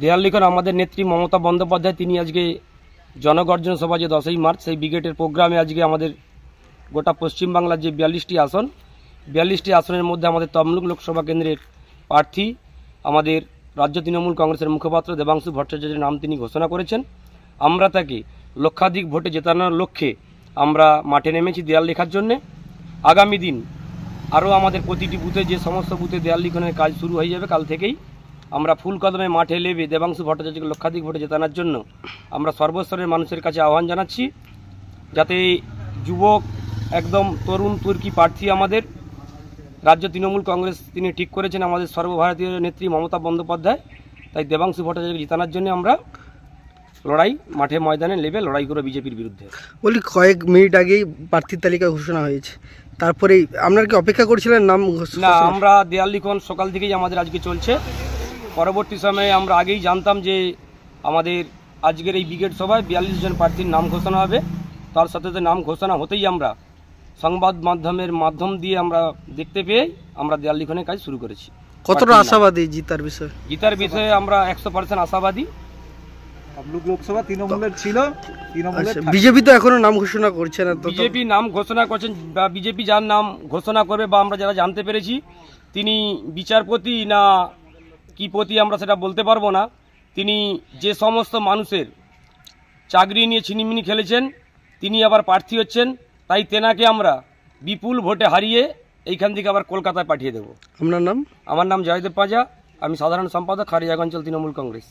দেয়াল লিখন আমাদের নেত্রী মমতা বন্দ্যোপাধ্যায়, তিনি আজকে জনগর্জন সভা যে 10ই মার্চ সেই ব্রিগেডের প্রোগ্রামে আজকে আমাদের গোটা পশ্চিমবাংলার যে 42টি আসন, 42টি আসনের মধ্যে আমাদের তমলুক লোকসভা কেন্দ্রের প্রার্থী আমাদের রাজ্য তৃণমূল কংগ্রেসের মুখপাত্র দেবাংশু ভট্টাচার্যের নাম তিনি ঘোষণা করেছেন। আমরা তাকে লক্ষাধিক ভোটে জেতানোর লক্ষ্যে আমরা মাঠে নেমেছি দেয়াল লেখার জন্যে। আগামী দিন আরও আমাদের প্রতিটি বুথে, যে সমস্ত বুথে দেয়াল লিখনের কাজ শুরু হয়ে যাবে কাল থেকেই, আমরা ফুল কদমে মাঠে নেমে দেবাংশু ভট্টাচার্যকে লক্ষাধিক ভোটে জেতানোর জন্য আমরা সর্বস্তরের মানুষের কাছে আহ্বান জানাচ্ছি, যাতে যুবক একদম তরুণ তুর্কি প্রার্থী আমাদের রাজ্য তৃণমূল কংগ্রেস তিনি ঠিক করেছেন আমাদের সর্বভারতীয় নেত্রী মমতা বন্দ্যোপাধ্যায়। তাই দেবাংশু ভট্টাচার্যকে জেতানোর জন্য আমরা লড়াই মাঠে ময়দানে নেমে লড়াই করে বিজেপির বিরুদ্ধে। বলি, কয়েক মিনিট আগেই প্রার্থীর তালিকা ঘোষণা হয়েছে, তারপরেই আপনারা কি অপেক্ষা করছিলেন নাম? না, আমরা দেয়াল লিখন সকাল থেকেই আমাদের আজকে চলছে। পরবর্তী সময়ে আমরা আগেই জানতাম যে আমাদের আজকের এই ব্রিগেড সভায় 42 জন প্রার্থীর নাম ঘোষণা হবে। তার সাথে নাম ঘোষণা হতেই আমরা সংবাদ মাধ্যমের মাধ্যম দিয়ে আমরা দেখতে পেয়ে আমরা দেয়াল লিখনের কাজ শুরু করেছি। কতটা আশাবাদী জিতার বিষয়ে? জিতার বিষয়ে আমরা 100% আশাবাদী। লোকসভা তৃণমূলের ছিল, বিজেপি তো এখনো নাম ঘোষণা করছে না। বিজেপি নাম ঘোষণা করছেন বা বিজেপি যার নাম ঘোষণা করবে বা আমরা যারা জানতে পেরেছি তিনি বিচারপতি না কি পতি আমরা সেটা বলতে পারবো না। তিনি যে সমস্ত মানুষের চাকরি নিয়ে ছিনিমিনি খেলেছেন তিনি আবার প্রার্থী হচ্ছেন, তাই তেনাকে আমরা বিপুল ভোটে হারিয়ে এইখান থেকে আবার কলকাতায় পাঠিয়ে দেব। আপনার নাম? আমার নাম জয়দেব পাঁজা, আমি সাধারণ সম্পাদক খারিয়াগঞ্জ তৃণমূল কংগ্রেস।